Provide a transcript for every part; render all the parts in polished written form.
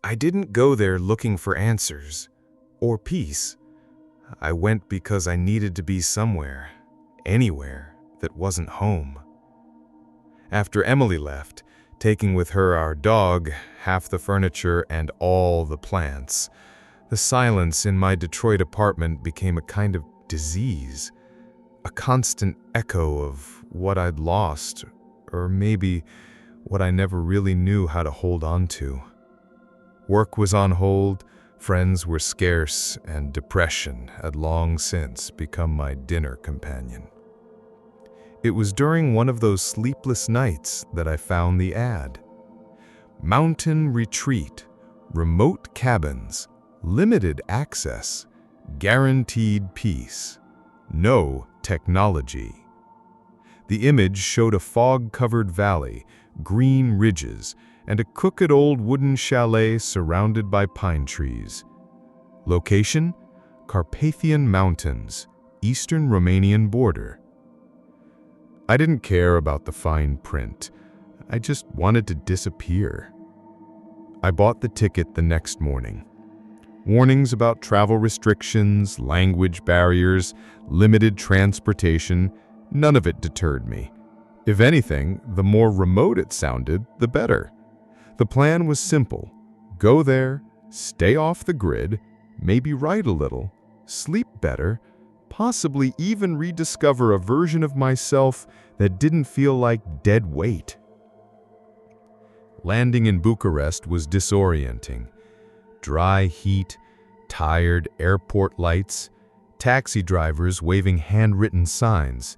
I didn't go there looking for answers or peace. I went because I needed to be somewhere, anywhere that wasn't home. After Emily left, taking with her our dog, half the furniture, and all the plants, the silence in my Detroit apartment became a kind of disease, a constant echo of what I'd lost, or maybe what I never really knew how to hold on to. Work was on hold, friends were scarce, and depression had long since become my dinner companion. It was during one of those sleepless nights that I found the ad. Mountain retreat, remote cabins, limited access, guaranteed peace, no technology. The image showed a fog-covered valley, green ridges, and a crooked old wooden chalet surrounded by pine trees. Location: Carpathian Mountains, eastern Romanian border. I didn't care about the fine print. I just wanted to disappear. I bought the ticket the next morning. Warnings about travel restrictions, language barriers, limited transportation, none of it deterred me. If anything, the more remote it sounded, the better. The plan was simple: go there, stay off the grid, maybe write a little, sleep better, possibly even rediscover a version of myself that didn't feel like dead weight. Landing in Bucharest was disorienting. Dry heat, tired airport lights, taxi drivers waving handwritten signs.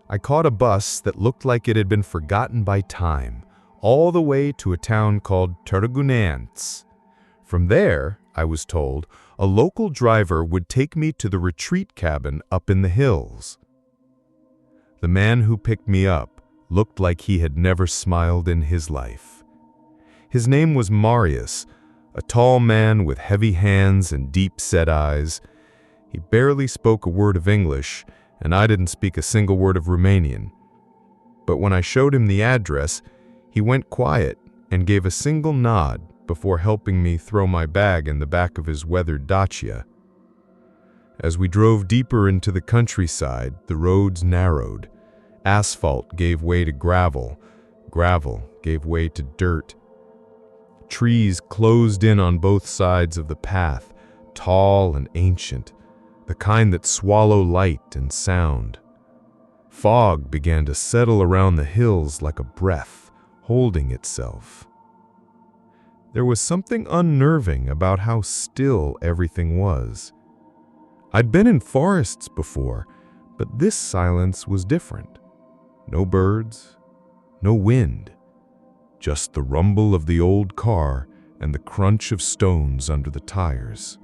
I caught a bus that looked like it had been forgotten by time, all the way to a town called Târgu. From there, I was told, a local driver would take me to the retreat cabin up in the hills. The man who picked me up looked like he had never smiled in his life. His name was Marius, a tall man with heavy hands and deep-set eyes. He barely spoke a word of English, and I didn't speak a single word of Romanian. But when I showed him the address, he went quiet and gave a single nod before helping me throw my bag in the back of his weathered Dacia. As we drove deeper into the countryside, the roads narrowed. Asphalt gave way to gravel. Gravel gave way to dirt. Trees closed in on both sides of the path, tall and ancient, the kind that swallow light and sound. Fog began to settle around the hills like a breath, holding itself. There was something unnerving about how still everything was. I'd been in forests before, but this silence was different. No birds, no wind, just the rumble of the old car and the crunch of stones under the tires.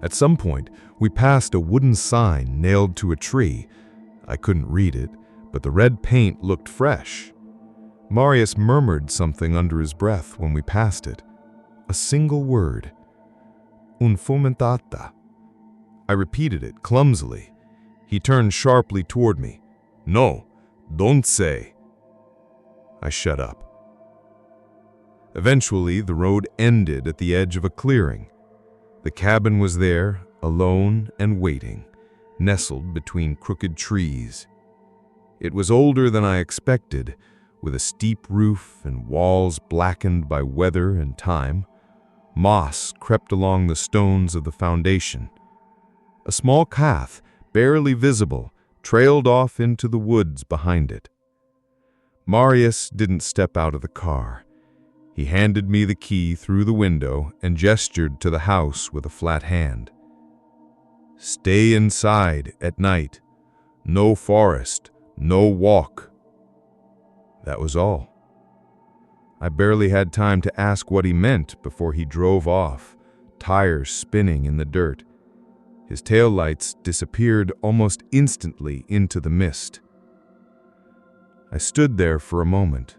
At some point, we passed a wooden sign nailed to a tree. I couldn't read it, but the red paint looked fresh. Marius murmured something under his breath when we passed it. A single word. Un fomentata. I repeated it clumsily. He turned sharply toward me. No, don't say. I shut up. Eventually, the road ended at the edge of a clearing. The cabin was there, alone and waiting, nestled between crooked trees. It was older than I expected, with a steep roof and walls blackened by weather and time. Moss crept along the stones of the foundation. A small path, barely visible, trailed off into the woods behind it. Marius didn't step out of the car. He handed me the key through the window and gestured to the house with a flat hand. Stay inside at night. No forest, no walk. That was all. I barely had time to ask what he meant before he drove off, tires spinning in the dirt. His taillights disappeared almost instantly into the mist. I stood there for a moment,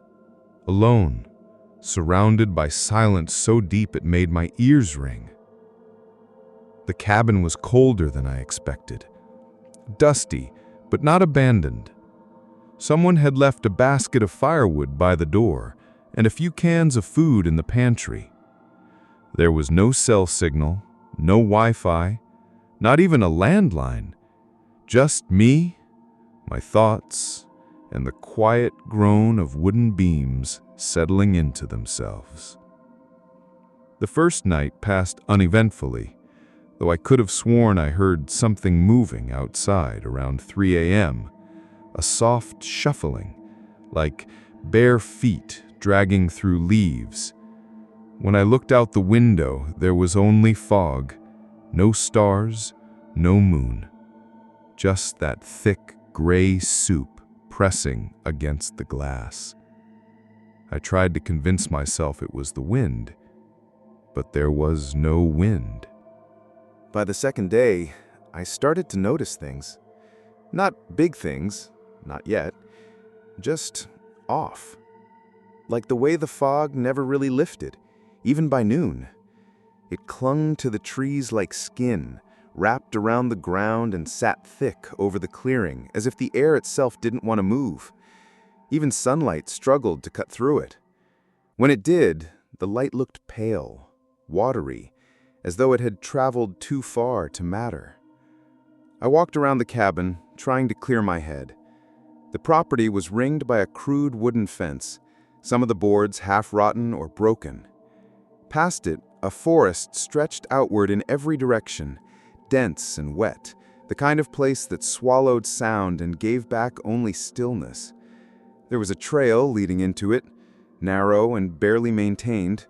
alone, surrounded by silence so deep it made my ears ring. The cabin was colder than I expected. Dusty, but not abandoned. Someone had left a basket of firewood by the door, and a few cans of food in the pantry. There was no cell signal, no Wi-Fi, not even a landline. Just me, my thoughts, and the quiet groan of wooden beams settling into themselves. The first night passed uneventfully, though I could have sworn I heard something moving outside around 3 a.m., a soft shuffling, like bare feet dragging through leaves. When I looked out the window, there was only fog, no stars, no moon, just that thick gray soup pressing against the glass. I tried to convince myself it was the wind, but there was no wind. By the second day, I started to notice things. Not big things, not yet, just off. Like the way the fog never really lifted, even by noon. It clung to the trees like skin, wrapped around the ground and sat thick over the clearing, as if the air itself didn't want to move. Even sunlight struggled to cut through it. When it did, the light looked pale, watery, as though it had traveled too far to matter. I walked around the cabin, trying to clear my head. The property was ringed by a crude wooden fence, some of the boards half-rotten or broken. Past it, a forest stretched outward in every direction, dense and wet, the kind of place that swallowed sound and gave back only stillness. There was a trail leading into it, narrow and barely maintained,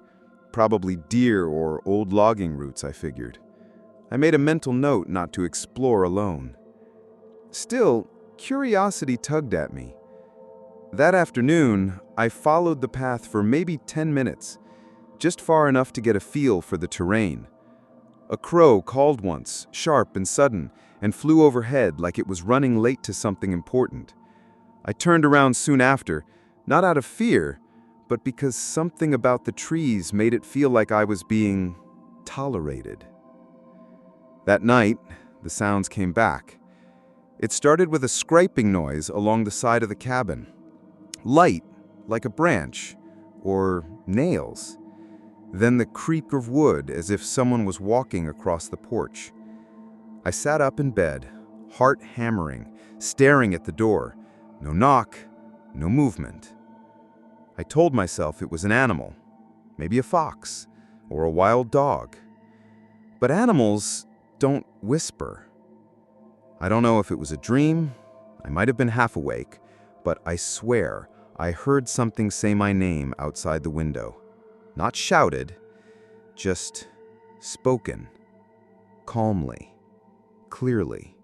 probably deer or old logging routes, I figured. I made a mental note not to explore alone. Still, curiosity tugged at me. That afternoon, I followed the path for maybe 10 minutes, just far enough to get a feel for the terrain. A crow called once, sharp and sudden, and flew overhead like it was running late to something important. I turned around soon after, not out of fear, but because something about the trees made it feel like I was being tolerated. That night, the sounds came back. It started with a scraping noise along the side of the cabin. Light, like a branch, or nails. Then the creak of wood as if someone was walking across the porch. I sat up in bed, heart hammering, staring at the door. No knock, no movement. I told myself it was an animal, maybe a fox or a wild dog. But animals don't whisper. I don't know if it was a dream, I might have been half awake, but I swear I heard something say my name outside the window. Not shouted, just spoken, calmly, clearly,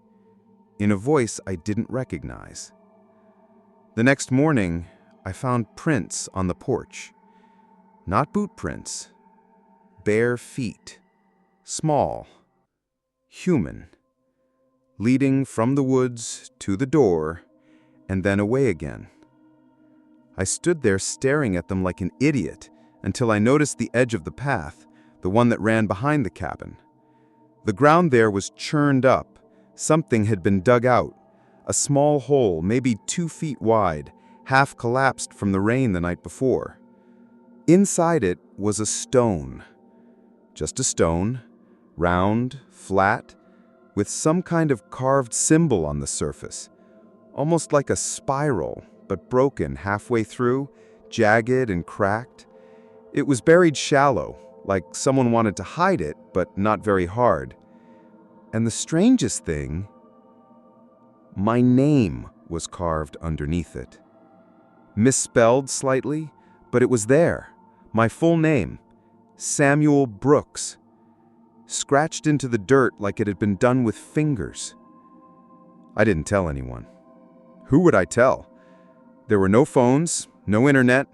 in a voice I didn't recognize. The next morning, I found prints on the porch. Not boot prints, bare feet, small, human, leading from the woods to the door and then away again. I stood there staring at them like an idiot until I noticed the edge of the path, the one that ran behind the cabin. The ground there was churned up. Something had been dug out. A small hole, maybe 2 feet wide, half collapsed from the rain the night before. Inside it was a stone. Just a stone, round, flat, with some kind of carved symbol on the surface. Almost like a spiral, but broken halfway through, jagged and cracked. It was buried shallow, like someone wanted to hide it, but not very hard. And the strangest thing, my name was carved underneath it. Misspelled slightly, but it was there. My full name, Samuel Brooks, scratched into the dirt like it had been done with fingers. I didn't tell anyone. Who would I tell? There were no phones, no internet.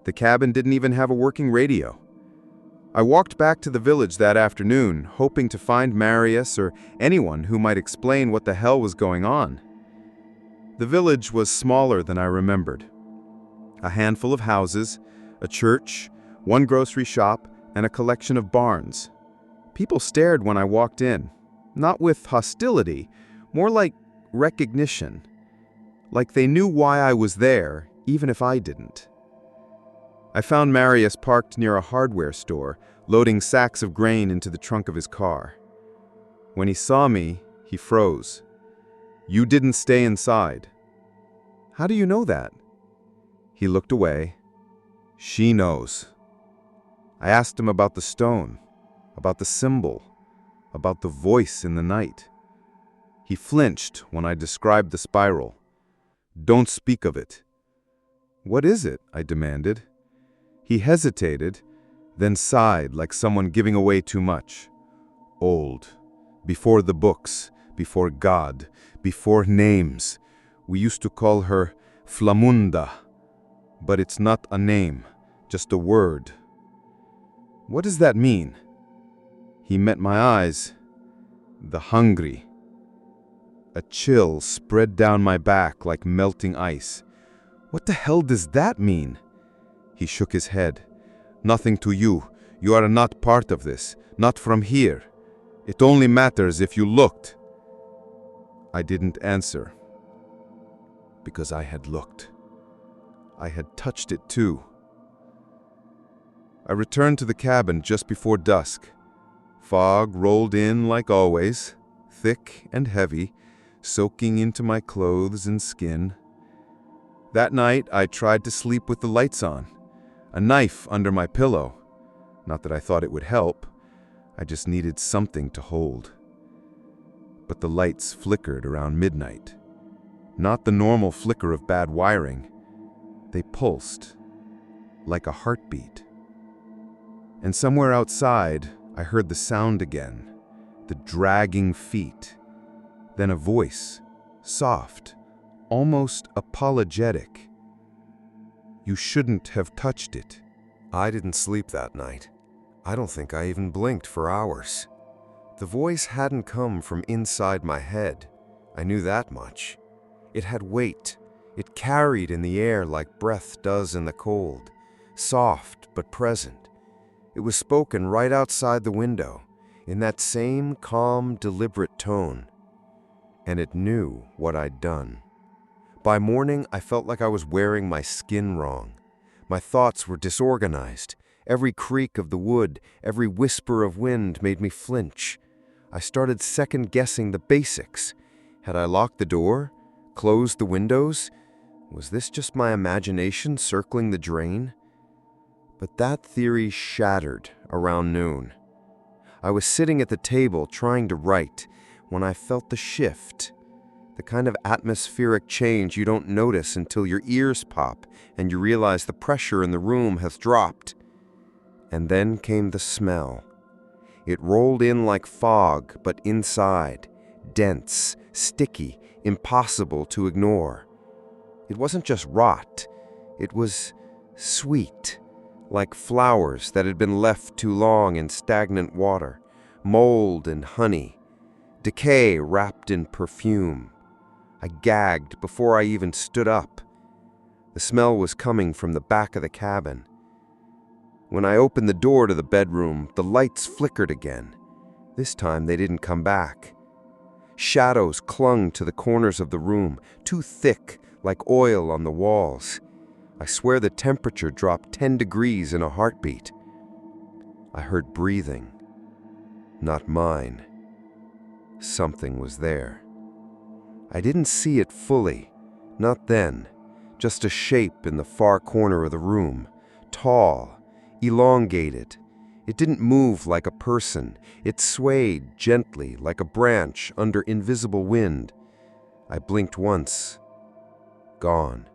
The cabin didn't even have a working radio. I walked back to the village that afternoon, hoping to find Marius or anyone who might explain what the hell was going on. The village was smaller than I remembered. A handful of houses, a church, one grocery shop, and a collection of barns. People stared when I walked in, not with hostility, more like recognition. Like they knew why I was there, even if I didn't. I found Marius parked near a hardware store, loading sacks of grain into the trunk of his car. When he saw me, he froze. "You didn't stay inside." "How do you know that?" He looked away. "She knows." I asked him about the stone, about the symbol, about the voice in the night. He flinched when I described the spiral. "Don't speak of it." "What is it?" I demanded. He hesitated, then sighed like someone giving away too much. "Old. Before the books, before God, before names. We used to call her Flamunda. But it's not a name, just a word." "What does that mean?" He met my eyes. "The hungry." A chill spread down my back like melting ice. "What the hell does that mean?" He shook his head. "Nothing to you. You are not part of this, not from here. It only matters if you looked." I didn't answer. Because I had looked. I had touched it too. I returned to the cabin just before dusk. Fog rolled in like always, thick and heavy, soaking into my clothes and skin. That night, I tried to sleep with the lights on, a knife under my pillow. Not that I thought it would help. I just needed something to hold. But the lights flickered around midnight. Not the normal flicker of bad wiring. They pulsed, like a heartbeat. And somewhere outside, I heard the sound again, the dragging feet. Then a voice, soft, almost apologetic. "You shouldn't have touched it." I didn't sleep that night. I don't think I even blinked for hours. The voice hadn't come from inside my head. I knew that much. It had weight. It carried in the air like breath does in the cold, soft but present. It was spoken right outside the window, in that same calm, deliberate tone. And it knew what I'd done. By morning, I felt like I was wearing my skin wrong. My thoughts were disorganized. Every creak of the wood, every whisper of wind made me flinch. I started second-guessing the basics. Had I locked the door? Closed the windows? Was this just my imagination circling the drain? But that theory shattered around noon. I was sitting at the table trying to write when I felt the shift. The kind of atmospheric change you don't notice until your ears pop and you realize the pressure in the room has dropped. And then came the smell. It rolled in like fog, but inside, dense, sticky, impossible to ignore. It wasn't just rot. It was sweet, like flowers that had been left too long in stagnant water, mold and honey, decay wrapped in perfume. I gagged before I even stood up. The smell was coming from the back of the cabin. When I opened the door to the bedroom, the lights flickered again. This time they didn't come back. Shadows clung to the corners of the room, too thick, like oil on the walls. I swear the temperature dropped 10 degrees in a heartbeat. I heard breathing. Not mine. Something was there. I didn't see it fully, not then. Just a shape in the far corner of the room, tall, elongated. It didn't move like a person. It swayed gently like a branch under invisible wind. I blinked once. Gone.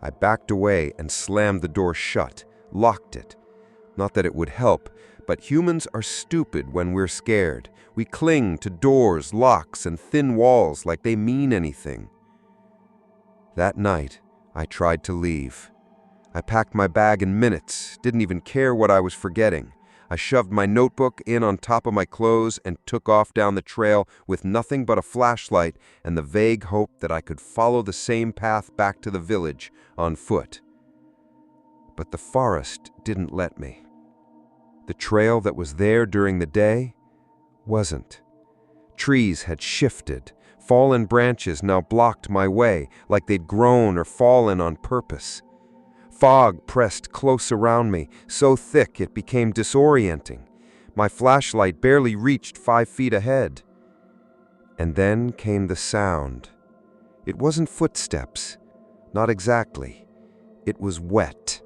I backed away and slammed the door shut, locked it. Not that it would help, but humans are stupid when we're scared. We cling to doors, locks, and thin walls like they mean anything. That night, I tried to leave. I packed my bag in minutes, didn't even care what I was forgetting. I shoved my notebook in on top of my clothes and took off down the trail with nothing but a flashlight and the vague hope that I could follow the same path back to the village on foot. But the forest didn't let me. The trail that was there during the day wasn't. Trees had shifted. Fallen branches now blocked my way, like they'd grown or fallen on purpose. Fog pressed close around me, so thick it became disorienting. My flashlight barely reached 5 feet ahead. And then came the sound. It wasn't footsteps. Not exactly. It was wet.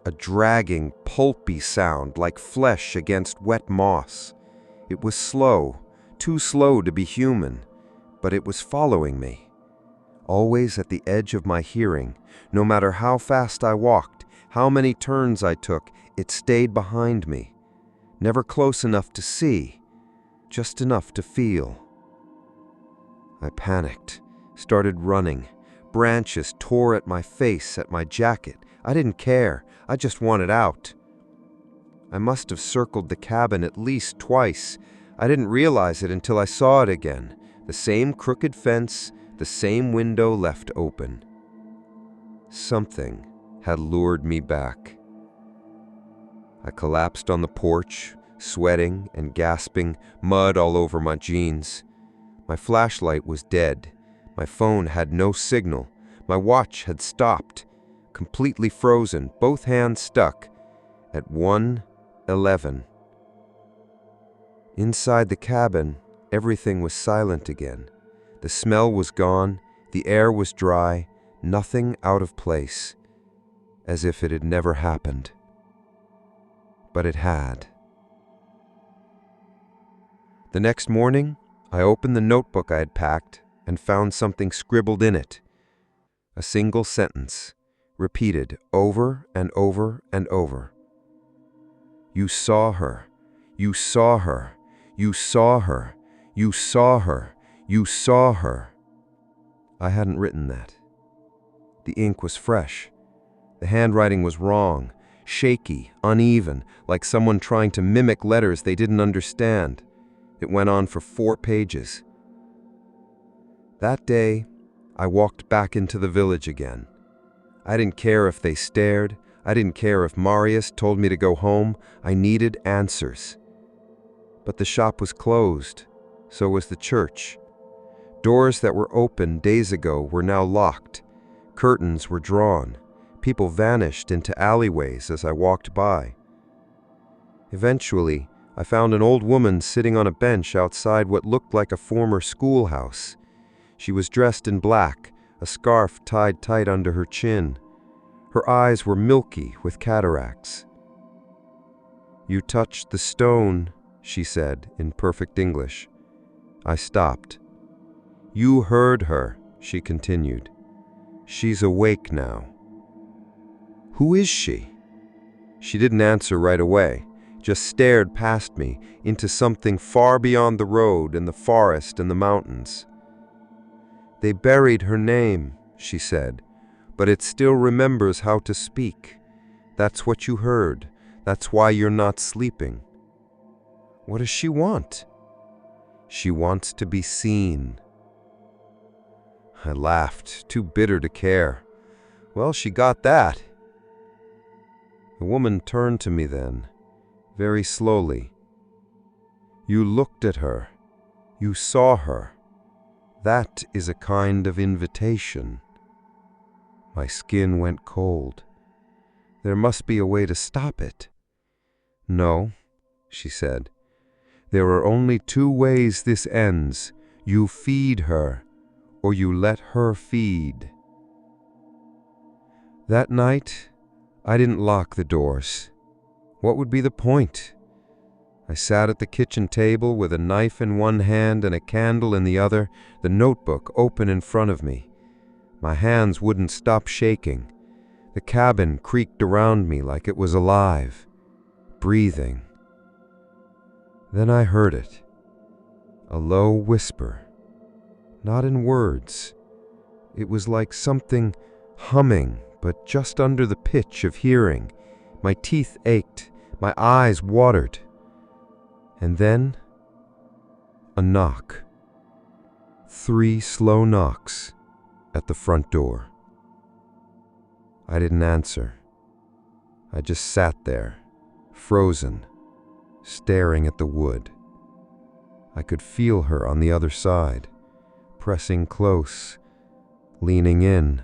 A dragging, pulpy sound like flesh against wet moss. It was slow, too slow to be human, but it was following me. Always at the edge of my hearing, no matter how fast I walked, how many turns I took, it stayed behind me. Never close enough to see, just enough to feel. I panicked, started running. Branches tore at my face, at my jacket. I didn't care. I just wanted out. I must have circled the cabin at least twice. I didn't realize it until I saw it again. The same crooked fence, the same window left open. Something had lured me back. I collapsed on the porch, sweating and gasping, mud all over my jeans. My flashlight was dead. My phone had no signal. My watch had stopped, completely frozen, both hands stuck, at 1:11. Inside the cabin, everything was silent again. The smell was gone, the air was dry, nothing out of place, as if it had never happened. But it had. The next morning, I opened the notebook I had packed and found something scribbled in it. A single sentence, repeated over and over and over. You saw her. You saw her. You saw her. You saw her. You saw her. I hadn't written that. The ink was fresh. The handwriting was wrong, shaky, uneven, like someone trying to mimic letters they didn't understand. It went on for 4 pages. That day, I walked back into the village again. I didn't care if they stared. I didn't care if Marius told me to go home. I needed answers. But the shop was closed. So was the church. Doors that were open days ago were now locked. Curtains were drawn. People vanished into alleyways as I walked by. Eventually, I found an old woman sitting on a bench outside what looked like a former schoolhouse. She was dressed in black, a scarf tied tight under her chin. Her eyes were milky with cataracts. You touched the stone, she said in perfect English. I stopped. You heard her, she continued. She's awake now. Who is she? She didn't answer right away, just stared past me into something far beyond the road and the forest and the mountains. They buried her name, she said, but it still remembers how to speak. That's what you heard. That's why you're not sleeping. What does she want? She wants to be seen. I laughed, too bitter to care. Well, she got that. The woman turned to me then, very slowly. You looked at her. You saw her. That is a kind of invitation. My skin went cold. There must be a way to stop it. No, she said. There are only 2 ways this ends. You feed her, or you let her feed. That night, I didn't lock the doors. What would be the point? I sat at the kitchen table with a knife in one hand and a candle in the other, the notebook open in front of me. My hands wouldn't stop shaking. The cabin creaked around me like it was alive, breathing. Then I heard it, a low whisper, not in words. It was like something humming, but just under the pitch of hearing. My teeth ached, my eyes watered. And then, a knock. 3 slow knocks at the front door. I didn't answer. I just sat there, frozen, staring at the wood. I could feel her on the other side, pressing close, leaning in,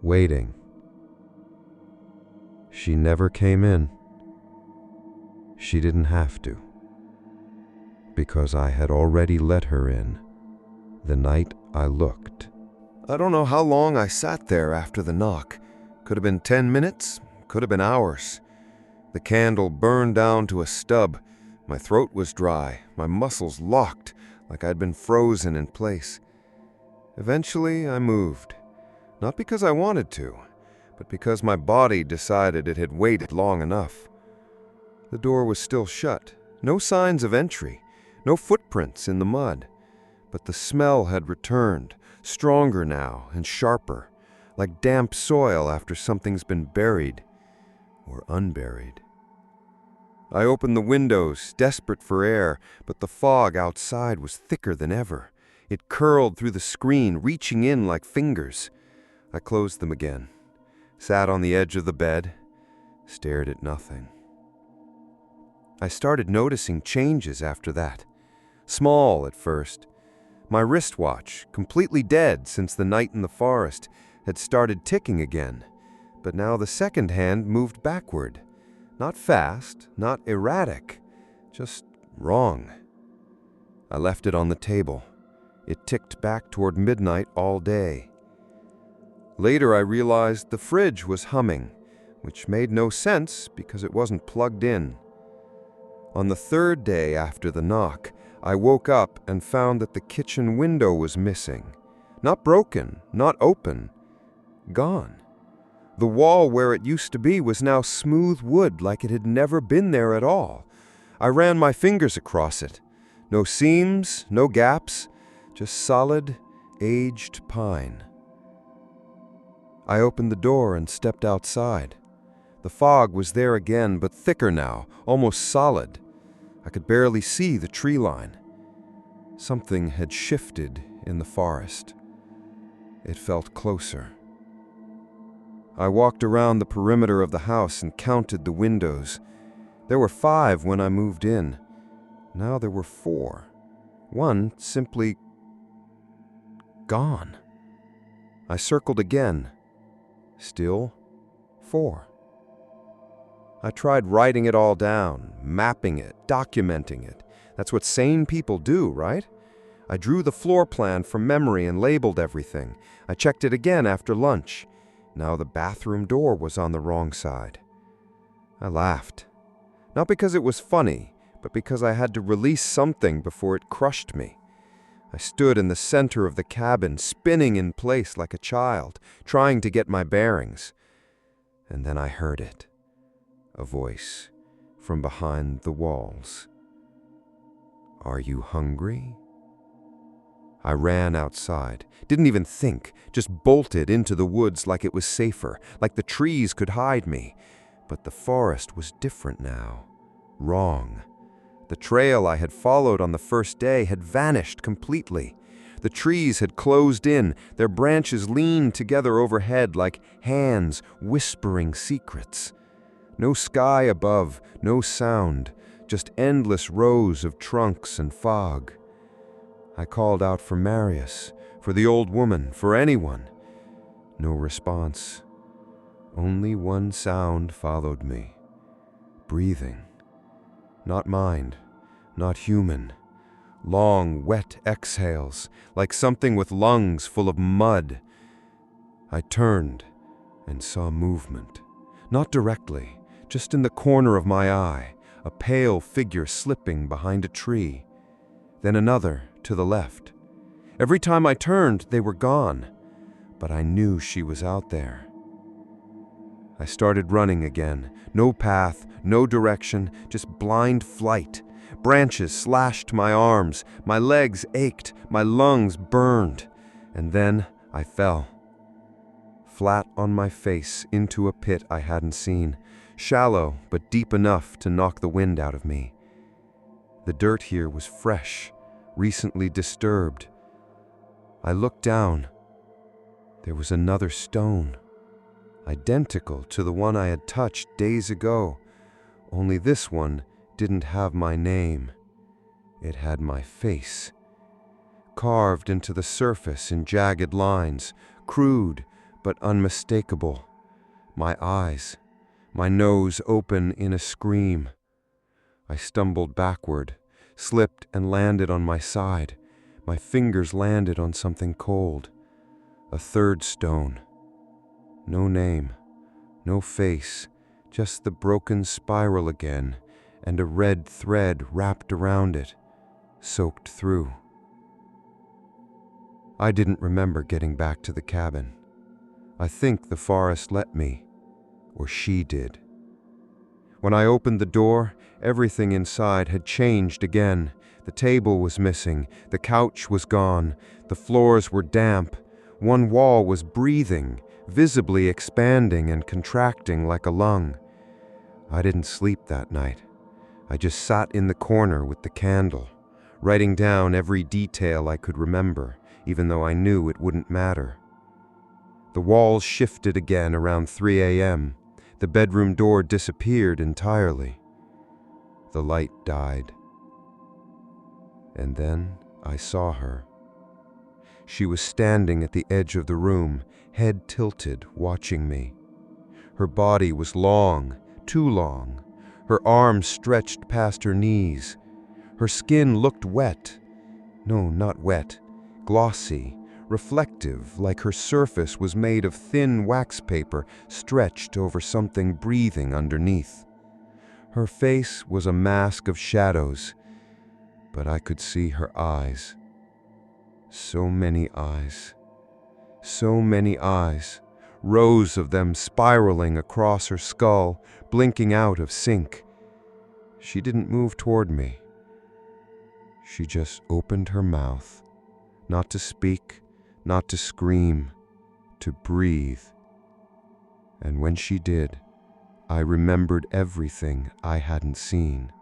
waiting. She never came in. She didn't have to, because I had already let her in the night I looked. I don't know how long I sat there after the knock. Could have been 10 minutes, could have been hours. The candle burned down to a stub. My throat was dry, my muscles locked, like I'd been frozen in place. Eventually, I moved. Not because I wanted to, but because my body decided it had waited long enough. The door was still shut, no signs of entry, no footprints in the mud. But the smell had returned, stronger now and sharper, like damp soil after something's been buried or unburied. I opened the windows, desperate for air, but the fog outside was thicker than ever. It curled through the screen, reaching in like fingers. I closed them again, sat on the edge of the bed, stared at nothing. I started noticing changes after that. Small at first. My wristwatch, completely dead since the night in the forest, had started ticking again, but now the second hand moved backward. Not fast, not erratic, just wrong. I left it on the table. It ticked back toward midnight all day. Later I realized the fridge was humming, which made no sense because it wasn't plugged in. On the third day after the knock, I woke up and found that the kitchen window was missing. Not broken, not open, gone. The wall where it used to be was now smooth wood like it had never been there at all. I ran my fingers across it. No seams, no gaps, just solid, aged pine. I opened the door and stepped outside. The fog was there again, but thicker now, almost solid. I could barely see the tree line. Something had shifted in the forest. It felt closer. I walked around the perimeter of the house and counted the windows. There were 5 when I moved in. Now there were 4. One simply gone. I circled again. Still 4. I tried writing it all down, mapping it, documenting it. That's what sane people do, right? I drew the floor plan from memory and labeled everything. I checked it again after lunch. Now the bathroom door was on the wrong side. I laughed. Not because it was funny, but because I had to release something before it crushed me. I stood in the center of the cabin, spinning in place like a child, trying to get my bearings. And then I heard it. A voice from behind the walls. Are you hungry? I ran outside, didn't even think, just bolted into the woods like it was safer, like the trees could hide me. But the forest was different now. Wrong. The trail I had followed on the first day had vanished completely. The trees had closed in, their branches leaned together overhead like hands whispering secrets. No sky above, no sound, just endless rows of trunks and fog. I called out for Marius, for the old woman, for anyone. No response. Only one sound followed me. Breathing. Not mind, not human. Long, wet exhales, like something with lungs full of mud. I turned and saw movement. Not directly, just in the corner of my eye, a pale figure slipping behind a tree. Then another to the left. Every time I turned, they were gone, but I knew she was out there. I started running again. No path, no direction, just blind flight. Branches slashed my arms, my legs ached, my lungs burned, and then I fell. Flat on my face into a pit I hadn't seen, shallow but deep enough to knock the wind out of me. The dirt here was fresh, recently disturbed. I looked down. There was another stone, identical to the one I had touched days ago, only this one didn't have my name. It had my face, carved into the surface in jagged lines, crude but unmistakable. My eyes, my nose open in a scream. I stumbled backward, slipped and landed on my side. My fingers landed on something cold. A third stone. No name, no face, just the broken spiral again, and a red thread wrapped around it, soaked through. I didn't remember getting back to the cabin. I think the forest let me, or she did. When I opened the door, everything inside had changed again. The table was missing, the couch was gone, the floors were damp, one wall was breathing, visibly expanding and contracting like a lung. I didn't sleep that night. I just sat in the corner with the candle, writing down every detail I could remember, even though I knew it wouldn't matter. The walls shifted again around 3 a.m. The bedroom door disappeared entirely. The light died. And then I saw her. She was standing at the edge of the room, head tilted, watching me. Her body was long, too long. Her arms stretched past her knees. Her skin looked wet. No, not wet. Glossy, reflective, like her surface was made of thin wax paper stretched over something breathing underneath. Her face was a mask of shadows, but I could see her eyes. So many eyes. So many eyes. Rows of them spiraling across her skull, blinking out of sync. She didn't move toward me. She just opened her mouth, not to speak, not to scream, to breathe. And when she did, I remembered everything I hadn't seen.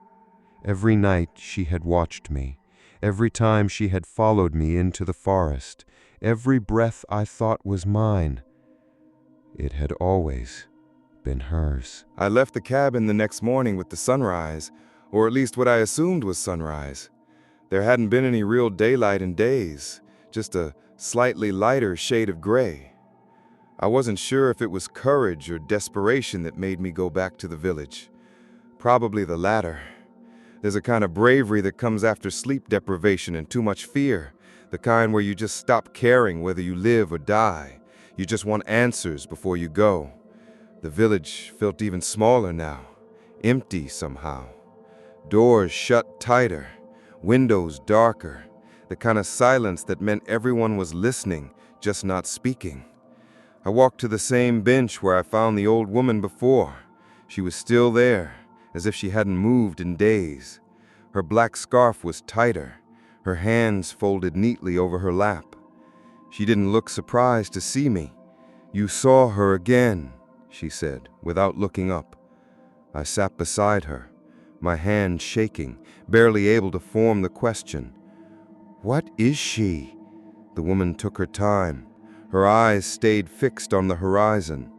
Every night she had watched me, every time she had followed me into the forest, every breath I thought was mine. It had always been hers. I left the cabin the next morning with the sunrise, or at least what I assumed was sunrise. There hadn't been any real daylight in days, just a slightly lighter shade of gray. I wasn't sure if it was courage or desperation that made me go back to the village. Probably the latter. There's a kind of bravery that comes after sleep deprivation and too much fear, the kind where you just stop caring whether you live or die. You just want answers before you go. The village felt even smaller now, empty somehow. Doors shut tighter, windows darker, the kind of silence that meant everyone was listening, just not speaking. I walked to the same bench where I found the old woman before. She was still there, as if she hadn't moved in days. Her black scarf was tighter, her hands folded neatly over her lap. She didn't look surprised to see me. "You saw her again," she said, without looking up. I sat beside her, my hand shaking, barely able to form the question. "What is she?" The woman took her time. Her eyes stayed fixed on the horizon.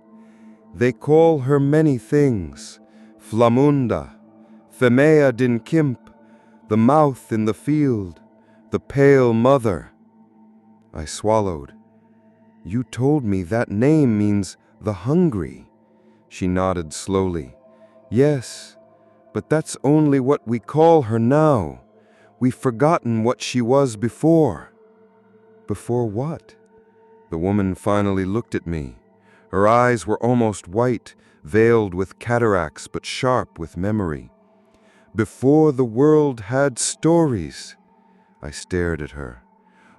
"They call her many things. Flamunda, Femea din Kimp, the mouth in the field, the pale mother." I swallowed. "You told me that name means the hungry." She nodded slowly. "Yes, but that's only what we call her now. We've forgotten what she was before." "Before what?" The woman finally looked at me. Her eyes were almost white, veiled with cataracts but sharp with memory. "Before the world had stories." I stared at her.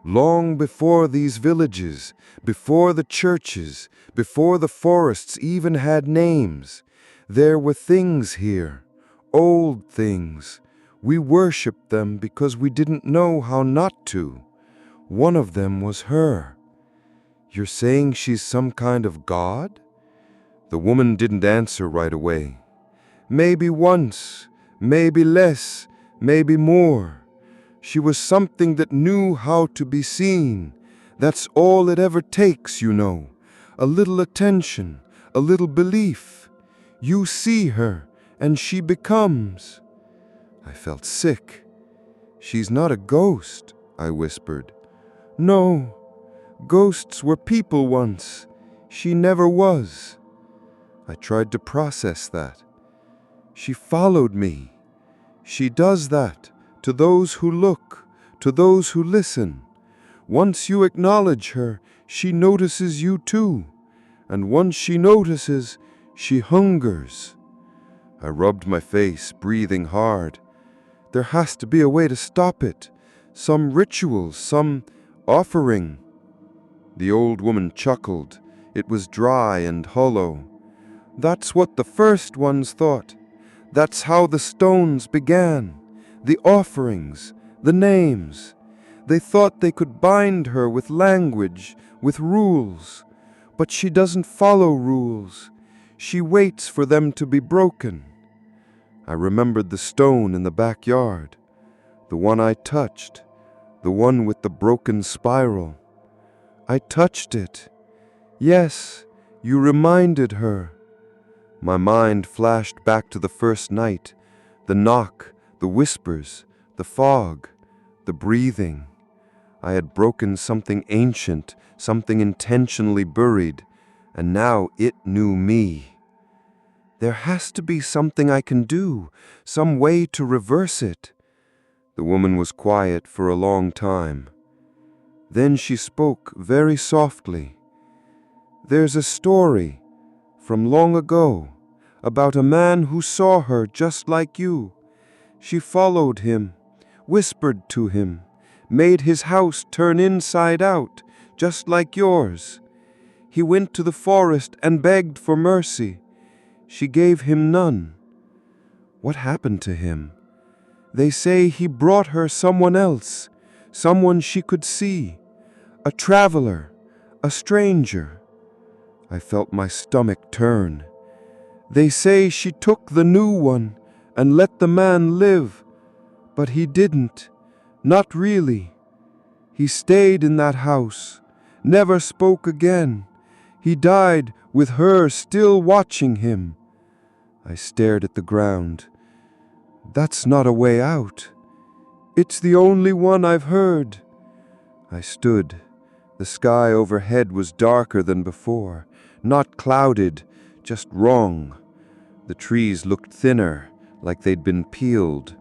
"Long before these villages, before the churches, before the forests even had names, there were things here, old things. We worshipped them because we didn't know how not to. One of them was her." "You're saying she's some kind of god?" The woman didn't answer right away. "Maybe once, maybe less, maybe more. She was something that knew how to be seen. That's all it ever takes, you know. A little attention, a little belief. You see her, and she becomes." I felt sick. "She's not a ghost," I whispered. "No. Ghosts were people once. She never was." I tried to process that. She followed me. She does that to those who look, to those who listen. Once you acknowledge her, she notices you too. And once she notices, she hungers. I rubbed my face, breathing hard. There has to be a way to stop it. Some ritual, some offering. The old woman chuckled. It was dry and hollow. That's what the first ones thought. That's how the stones began. The offerings, the names. They thought they could bind her with language, with rules. But she doesn't follow rules. She waits for them to be broken. I remembered the stone in the backyard, the one I touched, the one with the broken spiral. I touched it. Yes, you reminded her. My mind flashed back to the first night, the knock, the whispers, the fog, the breathing. I had broken something ancient, something intentionally buried, and now it knew me. There has to be something I can do, some way to reverse it. The woman was quiet for a long time. Then she spoke very softly. There's a story from long ago about a man who saw her just like you. She followed him, whispered to him, made his house turn inside out, just like yours. He went to the forest and begged for mercy. She gave him none. What happened to him? They say he brought her someone else, someone she could see, a traveler, a stranger. I felt my stomach turn. They say she took the new one and let the man live, but he didn't, not really. He stayed in that house, never spoke again. He died with her still watching him. I stared at the ground. That's not a way out. It's the only one I've heard. I stood. The sky overhead was darker than before, not clouded, just wrong. The trees looked thinner, like they'd been peeled.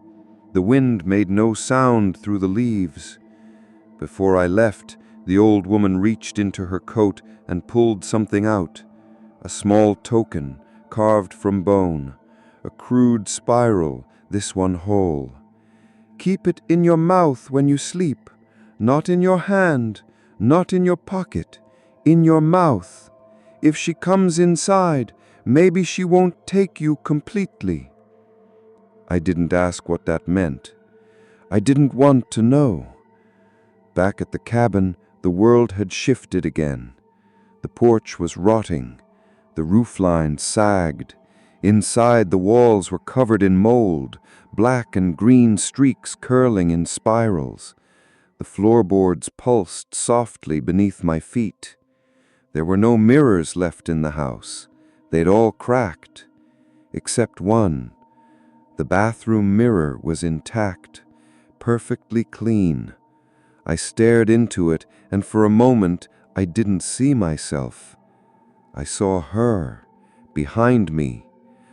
The wind made no sound through the leaves. Before I left, the old woman reached into her coat and pulled something out. A small token, carved from bone. A crude spiral, this one whole. Keep it in your mouth when you sleep, not in your hand, not in your pocket, in your mouth. If she comes inside, maybe she won't take you completely. I didn't ask what that meant. I didn't want to know. Back at the cabin, the world had shifted again. The porch was rotting. The roofline sagged. Inside, the walls were covered in mold, black and green streaks curling in spirals. The floorboards pulsed softly beneath my feet. There were no mirrors left in the house. They'd all cracked, except one. The bathroom mirror was intact, perfectly clean. I stared into it, and for a moment I didn't see myself. I saw her, behind me.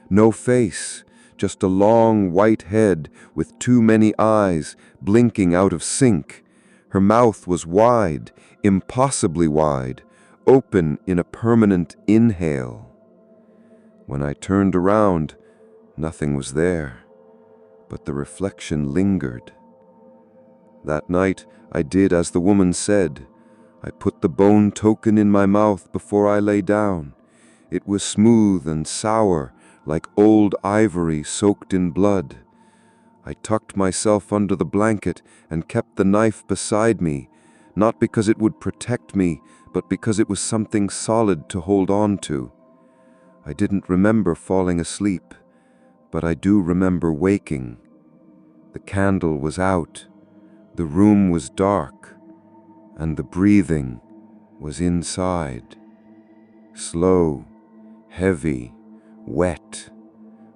No face, just a long white head with too many eyes, blinking out of sync. Her mouth was wide, impossibly wide, open in a permanent inhale. When I turned around, nothing was there, but the reflection lingered. That night, I did as the woman said. I put the bone token in my mouth before I lay down. It was smooth and sour, like old ivory soaked in blood. I tucked myself under the blanket and kept the knife beside me, not because it would protect me, but because it was something solid to hold on to. I didn't remember falling asleep, but I do remember waking. The candle was out, the room was dark, and the breathing was inside. Slow, heavy, wet.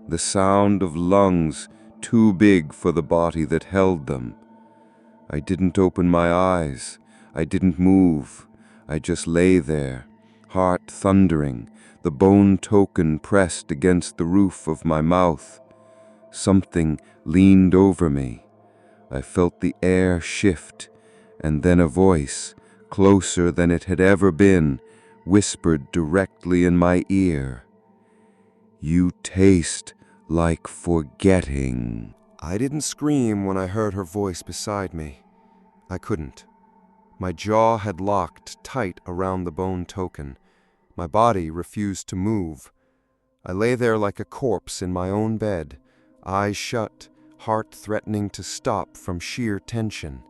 The sound of lungs too big for the body that held them. I didn't open my eyes. I didn't move. I just lay there, heart thundering, the bone token pressed against the roof of my mouth. Something leaned over me. I felt the air shift, and then a voice, closer than it had ever been, whispered directly in my ear. "You taste like forgetting." I didn't scream when I heard her voice beside me. I couldn't. My jaw had locked tight around the bone token. My body refused to move. I lay there like a corpse in my own bed, eyes shut, heart threatening to stop from sheer tension.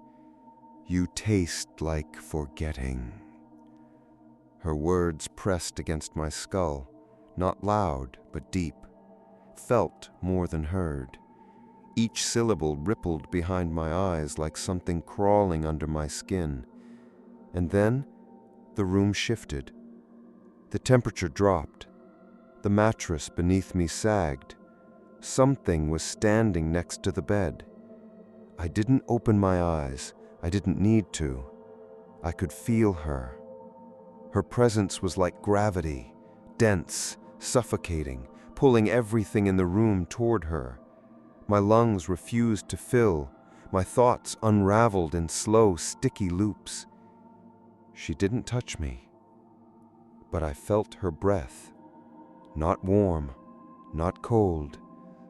"You taste like forgetting." Her words pressed against my skull, not loud but deep, felt more than heard. Each syllable rippled behind my eyes like something crawling under my skin. And then the room shifted. The temperature dropped. The mattress beneath me sagged. Something was standing next to the bed. I didn't open my eyes. I didn't need to. I could feel her. Her presence was like gravity, dense, suffocating, pulling everything in the room toward her. My lungs refused to fill. My thoughts unraveled in slow, sticky loops. She didn't touch me, but I felt her breath. Not warm, not cold,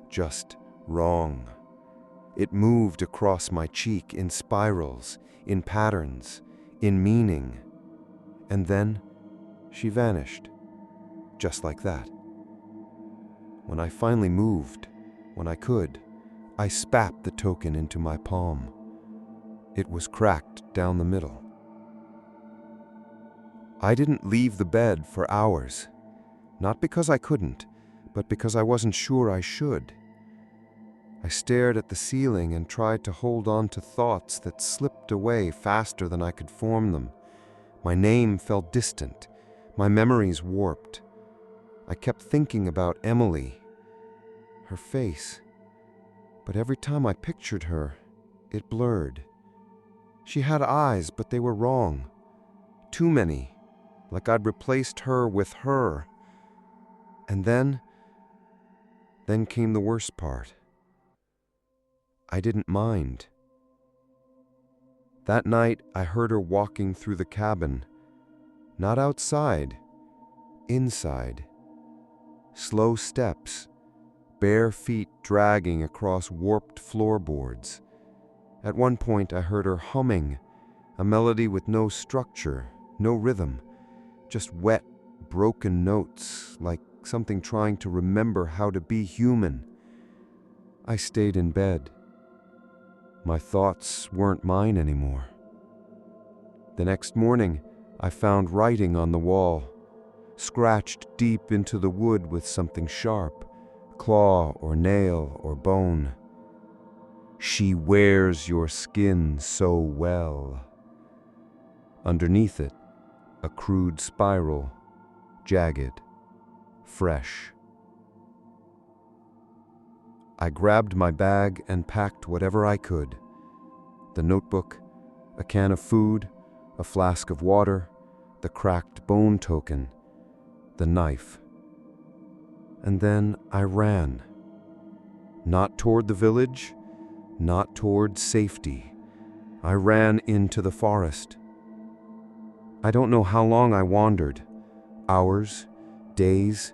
just wrong. It moved across my cheek in spirals, in patterns, in meaning. And then she vanished, just like that. When I finally moved, when I could, I spat the token into my palm. It was cracked down the middle. I didn't leave the bed for hours, not because I couldn't, but because I wasn't sure I should. I stared at the ceiling and tried to hold on to thoughts that slipped away faster than I could form them. My name felt distant, my memories warped. I kept thinking about Emily, her face, but every time I pictured her, it blurred. She had eyes, but they were wrong. Too many. Like I'd replaced her with her. And then came the worst part. I didn't mind. That night, I heard her walking through the cabin. Not outside, inside. Slow steps, bare feet dragging across warped floorboards. At one point, I heard her humming, a melody with no structure, no rhythm. Just wet, broken notes, like something trying to remember how to be human. I stayed in bed. My thoughts weren't mine anymore. The next morning, I found writing on the wall, scratched deep into the wood with something sharp, claw or nail or bone. "She wears your skin so well." Underneath it, a crude spiral, jagged, fresh. I grabbed my bag and packed whatever I could. The notebook, a can of food, a flask of water, the cracked bone token, the knife. And then I ran. Not toward the village, not toward safety. I ran into the forest. I don't know how long I wandered. Hours, days.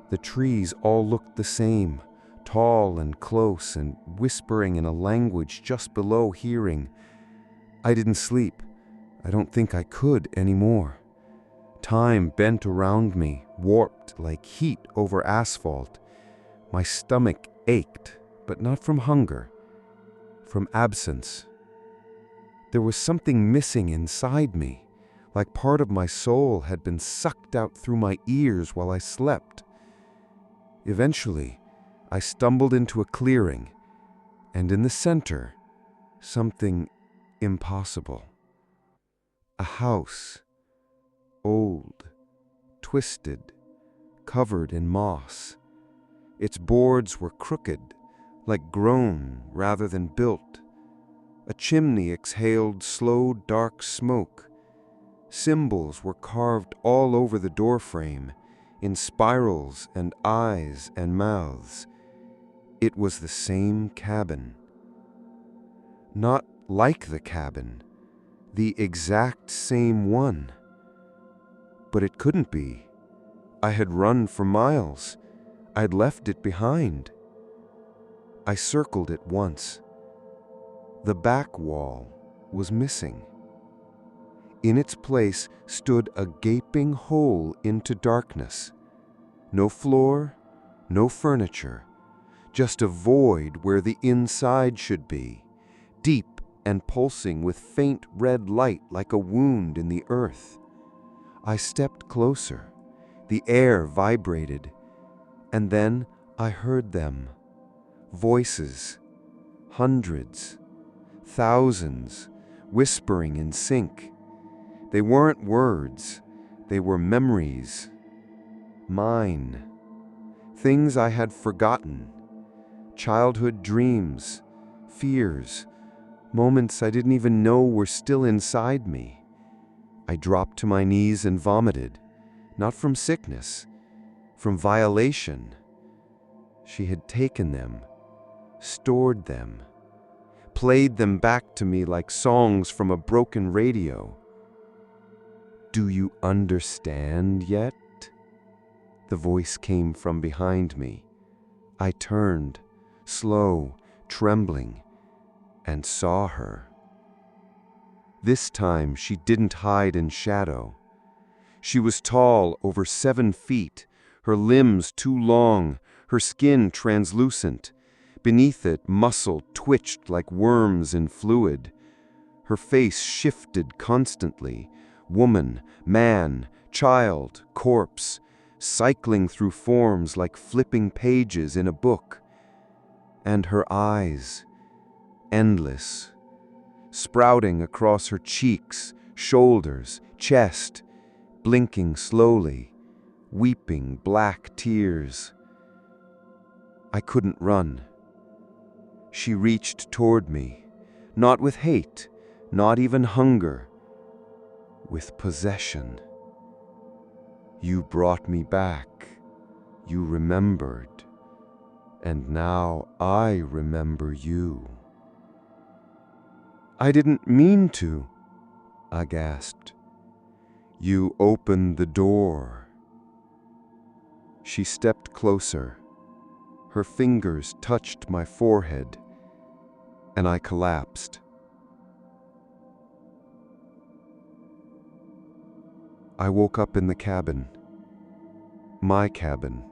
The trees all looked the same, tall and close and whispering in a language just below hearing. I didn't sleep. I don't think I could anymore. Time bent around me, warped like heat over asphalt. My stomach ached, but not from hunger, from absence. There was something missing inside me, like part of my soul had been sucked out through my ears while I slept. Eventually, I stumbled into a clearing, and in the center, something impossible. A house, old, twisted, covered in moss. Its boards were crooked, like grown rather than built. A chimney exhaled slow, dark smoke. Symbols were carved all over the doorframe, in spirals and eyes and mouths. It was the same cabin. Not like the cabin, the exact same one. But it couldn't be. I had run for miles. I'd left it behind. I circled it once. The back wall was missing. In its place stood a gaping hole into darkness. No floor, no furniture, just a void where the inside should be, deep and pulsing with faint red light like a wound in the earth. I stepped closer. The air vibrated, and then I heard them. Voices, hundreds, thousands, whispering in sync. They weren't words, they were memories. Mine. Things I had forgotten. Childhood dreams, fears, moments I didn't even know were still inside me. I dropped to my knees and vomited, not from sickness, from violation. She had taken them, stored them, played them back to me like songs from a broken radio. Do you understand yet? The voice came from behind me. I turned, slow, trembling, and saw her. This time she didn't hide in shadow. She was tall, over 7 feet, her limbs too long, her skin translucent. Beneath it, muscle twitched like worms in fluid. Her face shifted constantly. Woman, man, child, corpse, cycling through forms like flipping pages in a book. And her eyes, endless, sprouting across her cheeks, shoulders, chest, blinking slowly, weeping black tears. I couldn't run. She reached toward me, not with hate, not even hunger, with possession. You brought me back. You remembered. And now I remember you. I didn't mean to, I gasped. You opened the door. She stepped closer. Her fingers touched my forehead, and I collapsed. I woke up in the cabin. My cabin.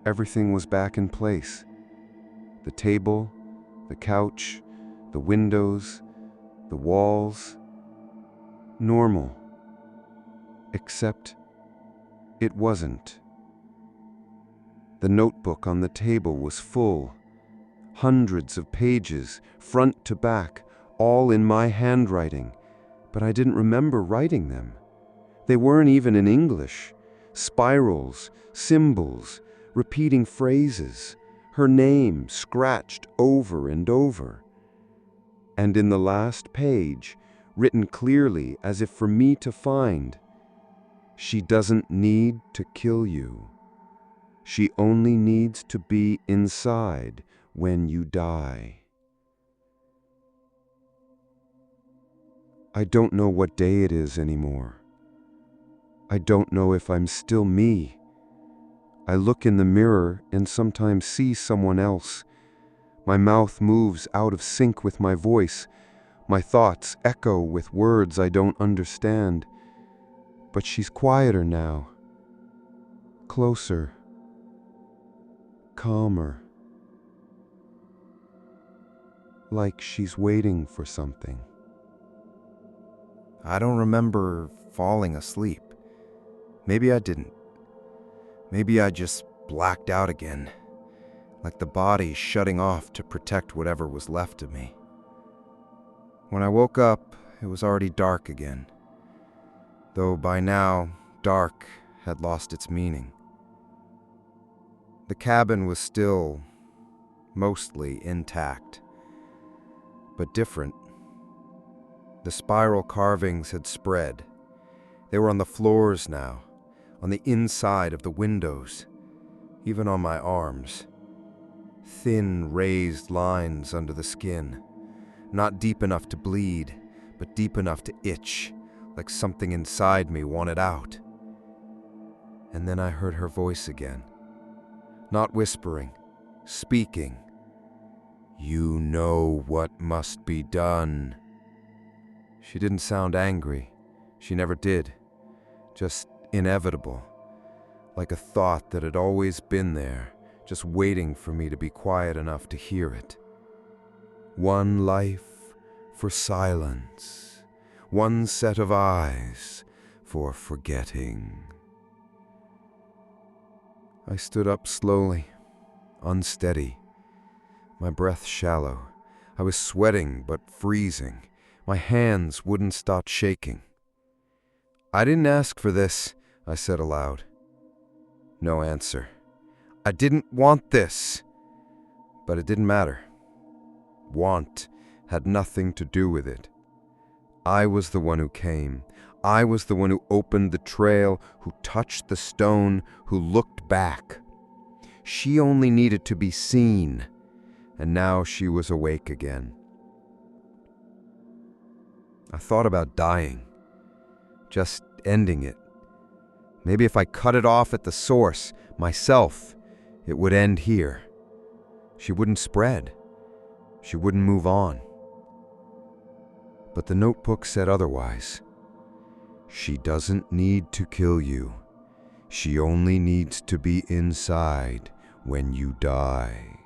Everything was back in place. The table, the couch, the windows, the walls. Normal. Except it wasn't. The notebook on the table was full. Hundreds of pages, front to back, all in my handwriting, but I didn't remember writing them. They weren't even in English. Spirals, symbols, repeating phrases, her name scratched over and over. And in the last page, written clearly as if for me to find, she doesn't need to kill you. She only needs to be inside when you die. I don't know what day it is anymore. I don't know if I'm still me. I look in the mirror and sometimes see someone else. My mouth moves out of sync with my voice. My thoughts echo with words I don't understand. But she's quieter now. Closer. Calmer. Like she's waiting for something. I don't remember falling asleep. Maybe I didn't. Maybe I just blacked out again, like the body shutting off to protect whatever was left of me. When I woke up, it was already dark again, though by now, dark had lost its meaning. The cabin was still mostly intact, but different. The spiral carvings had spread. They were on the floors now, on the inside of the windows, even on my arms. Thin, raised lines under the skin, not deep enough to bleed, but deep enough to itch, like something inside me wanted out. And then I heard her voice again, not whispering, speaking. "You know what must be done." She didn't sound angry. She never did. Just inevitable, like a thought that had always been there, just waiting for me to be quiet enough to hear it. One life for silence, one set of eyes for forgetting. I stood up slowly, unsteady, my breath shallow. I was sweating but freezing. My hands wouldn't stop shaking. "I didn't ask for this," I said aloud. No answer. "I didn't want this." But it didn't matter. Want had nothing to do with it. I was the one who came. I was the one who opened the trail, who touched the stone, who looked back. She only needed to be seen, and now she was awake again. I thought about dying, just ending it. Maybe if I cut it off at the source, myself, it would end here. She wouldn't spread. She wouldn't move on. But the notebook said otherwise. She doesn't need to kill you. She only needs to be inside when you die.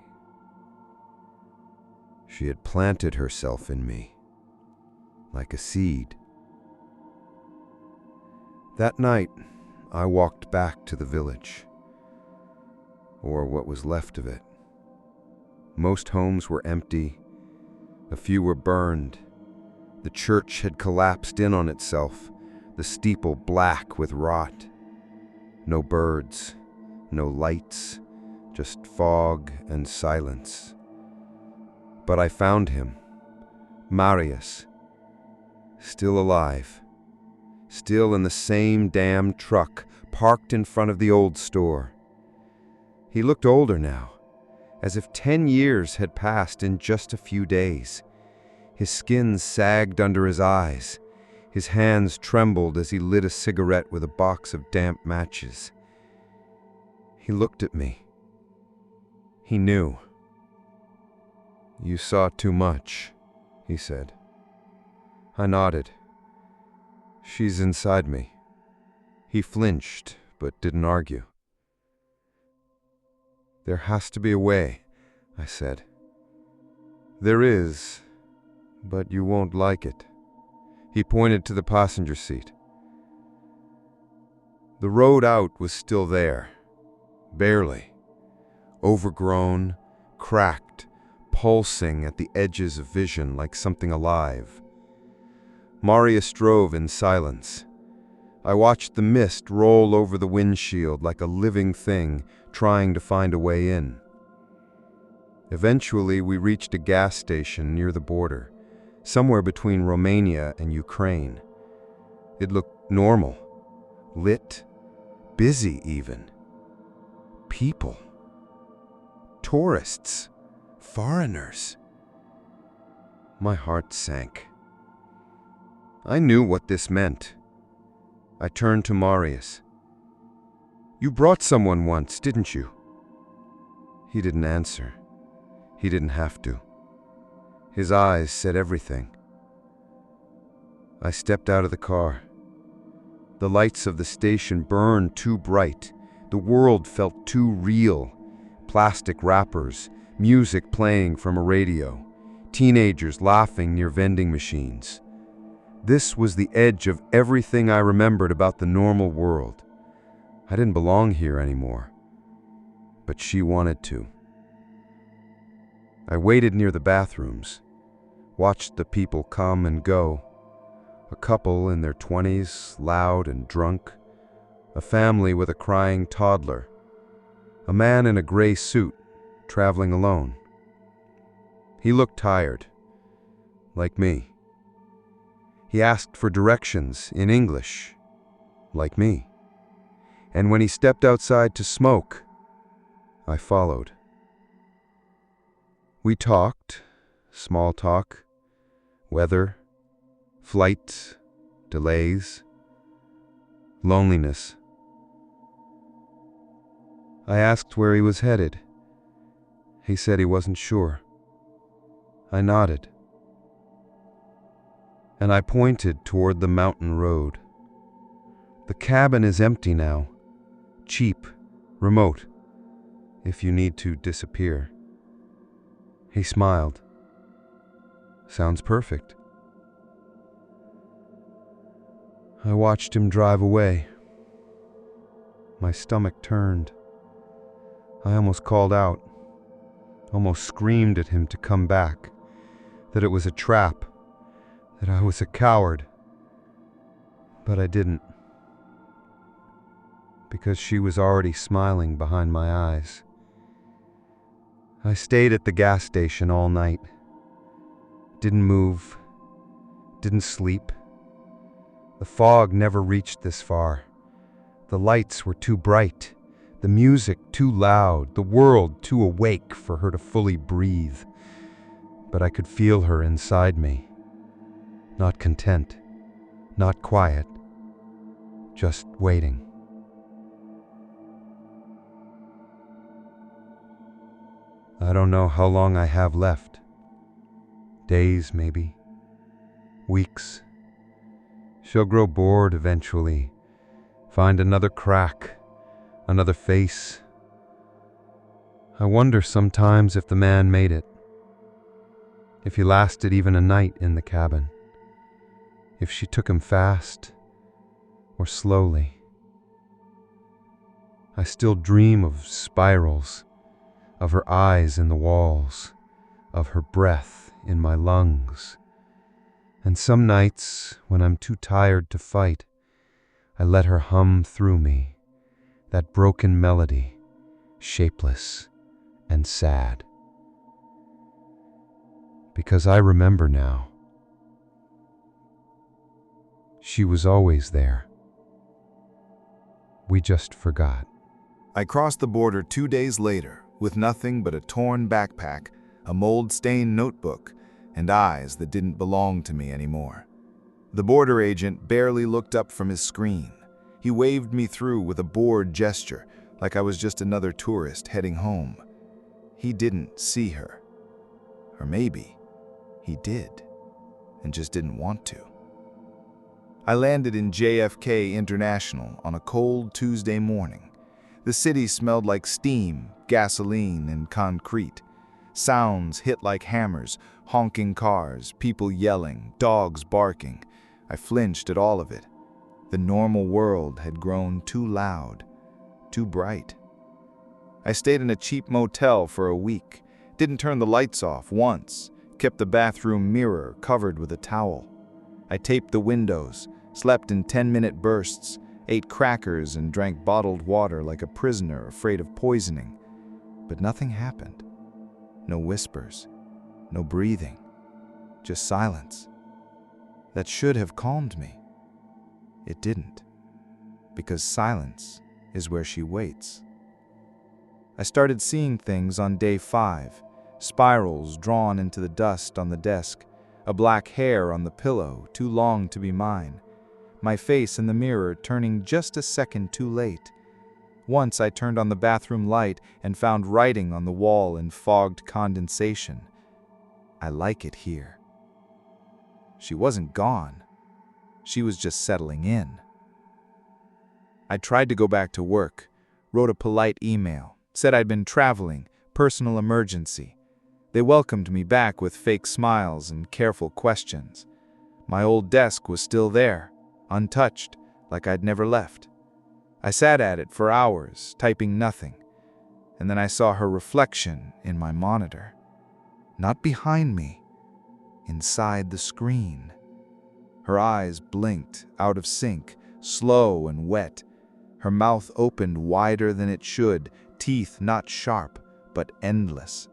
She had planted herself in me, like a seed. That night, I walked back to the village, or what was left of it. Most homes were empty. A few were burned. The church had collapsed in on itself, the steeple black with rot. No birds, no lights, just fog and silence. But I found him, Marius, still alive, still in the same damn truck parked in front of the old store. He looked older now, as if 10 years had passed in just a few days. His skin sagged under his eyes. His hands trembled as he lit a cigarette with a box of damp matches. He looked at me. He knew. "You saw too much," he said. I nodded. "She's inside me." He flinched, but didn't argue. "There has to be a way," I said. "There is, but you won't like it." He pointed to the passenger seat. The road out was still there, barely, overgrown, cracked, pulsing at the edges of vision like something alive. Marius drove in silence. I watched the mist roll over the windshield like a living thing trying to find a way in. Eventually, we reached a gas station near the border, somewhere between Romania and Ukraine. It looked normal, lit, busy even. People. Tourists. Foreigners. My heart sank. I knew what this meant. I turned to Marius. "You brought someone once, didn't you?" He didn't answer. He didn't have to. His eyes said everything. I stepped out of the car. The lights of the station burned too bright. The world felt too real. Plastic wrappers, music playing from a radio, teenagers laughing near vending machines. This was the edge of everything I remembered about the normal world. I didn't belong here anymore. But she wanted to. I waited near the bathrooms, watched the people come and go. A couple in their 20s, loud and drunk. A family with a crying toddler. A man in a gray suit, traveling alone. He looked tired, like me. He asked for directions in English, like me. And when he stepped outside to smoke, I followed. We talked, small talk, weather, flights, delays, loneliness. I asked where he was headed. He said he wasn't sure. I nodded, and I pointed toward the mountain road. The cabin is empty now, cheap, remote, if you need to disappear. He smiled. Sounds perfect. I watched him drive away. My stomach turned. I almost called out, almost screamed at him to come back, that it was a trap, that I was a coward. But I didn't, because she was already smiling behind my eyes. I stayed at the gas station all night. Didn't move, didn't sleep. The fog never reached this far. The lights were too bright, the music too loud, the world too awake for her to fully breathe. But I could feel her inside me. Not content, not quiet, just waiting. I don't know how long I have left. Days, maybe. Weeks. She'll grow bored eventually. Find another crack, another face. I wonder sometimes if the man made it. If he lasted even a night in the cabin. If she took him fast or slowly. I still dream of spirals, of her eyes in the walls, of her breath in my lungs. And some nights, when I'm too tired to fight, I let her hum through me, that broken melody, shapeless and sad. Because I remember now. She was always there. We just forgot. I crossed the border 2 days later with nothing but a torn backpack, a mold-stained notebook, and eyes that didn't belong to me anymore. The border agent barely looked up from his screen. He waved me through with a bored gesture, like I was just another tourist heading home. He didn't see her. Or maybe he did, and just didn't want to. I landed in JFK International on a cold Tuesday morning. The city smelled like steam, gasoline, and concrete. Sounds hit like hammers, honking cars, people yelling, dogs barking. I flinched at all of it. The normal world had grown too loud, too bright. I stayed in a cheap motel for a week, didn't turn the lights off once, kept the bathroom mirror covered with a towel. I taped the windows, slept in 10-minute bursts, ate crackers and drank bottled water like a prisoner afraid of poisoning. But nothing happened. No whispers, no breathing, just silence. That should have calmed me. It didn't, because silence is where she waits. I started seeing things on day 5, spirals drawn into the dust on the desk, a black hair on the pillow too long to be mine, my face in the mirror turning just a second too late. Once I turned on the bathroom light and found writing on the wall in fogged condensation. I like it here. She wasn't gone. She was just settling in. I tried to go back to work, wrote a polite email, said I'd been traveling, personal emergency. They welcomed me back with fake smiles and careful questions. My old desk was still there, untouched, like I'd never left. I sat at it for hours, typing nothing, and then I saw her reflection in my monitor. Not behind me, inside the screen. Her eyes blinked, out of sync, slow and wet. Her mouth opened wider than it should, teeth not sharp, but endless.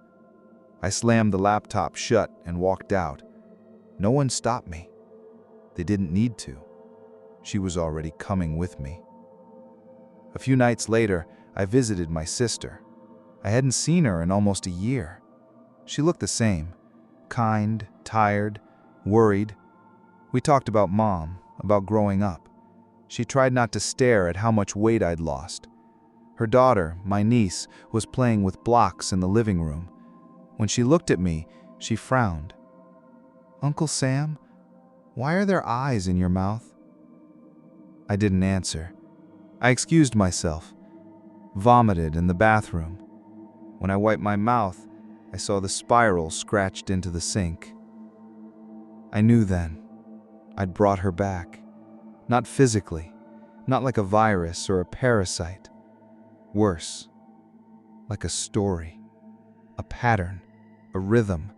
I slammed the laptop shut and walked out. No one stopped me. They didn't need to. She was already coming with me. A few nights later, I visited my sister. I hadn't seen her in almost a year. She looked the same, kind, tired, worried. We talked about Mom, about growing up. She tried not to stare at how much weight I'd lost. Her daughter, my niece, was playing with blocks in the living room. When she looked at me, she frowned. "Uncle Sam, why are there eyes in your mouth?" I didn't answer. I excused myself, vomited in the bathroom. When I wiped my mouth, I saw the spiral scratched into the sink. I knew then I'd brought her back. Not physically, not like a virus or a parasite. Worse, like a story, a pattern, a rhythm,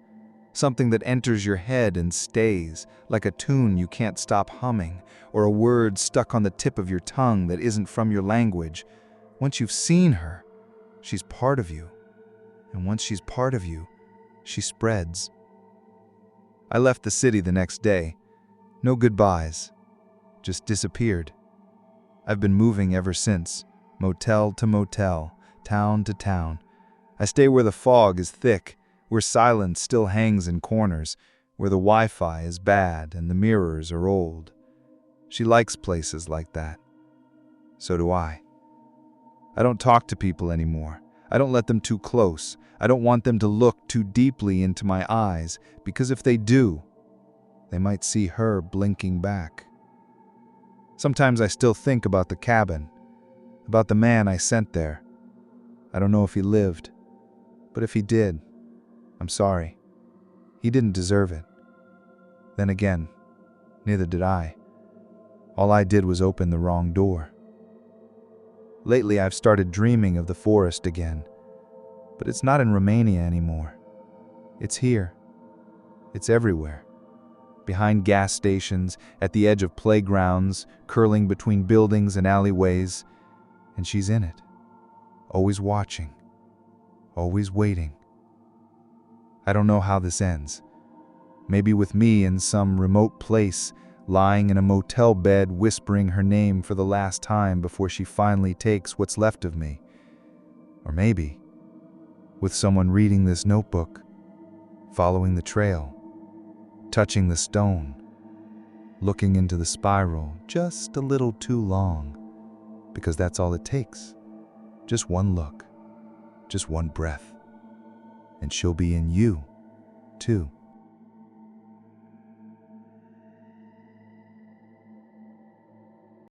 something that enters your head and stays, like a tune you can't stop humming, or a word stuck on the tip of your tongue that isn't from your language. Once you've seen her, she's part of you. And once she's part of you, she spreads. I left the city the next day. No goodbyes. Just disappeared. I've been moving ever since, motel to motel, town to town. I stay where the fog is thick, where silence still hangs in corners, where the Wi-Fi is bad and the mirrors are old. She likes places like that. So do I. I don't talk to people anymore. I don't let them too close. I don't want them to look too deeply into my eyes, because if they do, they might see her blinking back. Sometimes I still think about the cabin, about the man I sent there. I don't know if he lived, but if he did, I'm sorry. He didn't deserve it. Then again, neither did I. All I did was open the wrong door. Lately, I've started dreaming of the forest again, but it's not in Romania anymore. It's here. It's everywhere. Behind gas stations, at the edge of playgrounds, curling between buildings and alleyways, and she's in it, always watching, always waiting. I don't know how this ends. Maybe with me in some remote place, lying in a motel bed whispering her name for the last time before she finally takes what's left of me. Or maybe with someone reading this notebook, following the trail, touching the stone, looking into the spiral just a little too long, because that's all it takes. Just one look, just one breath, and she'll be in you, too.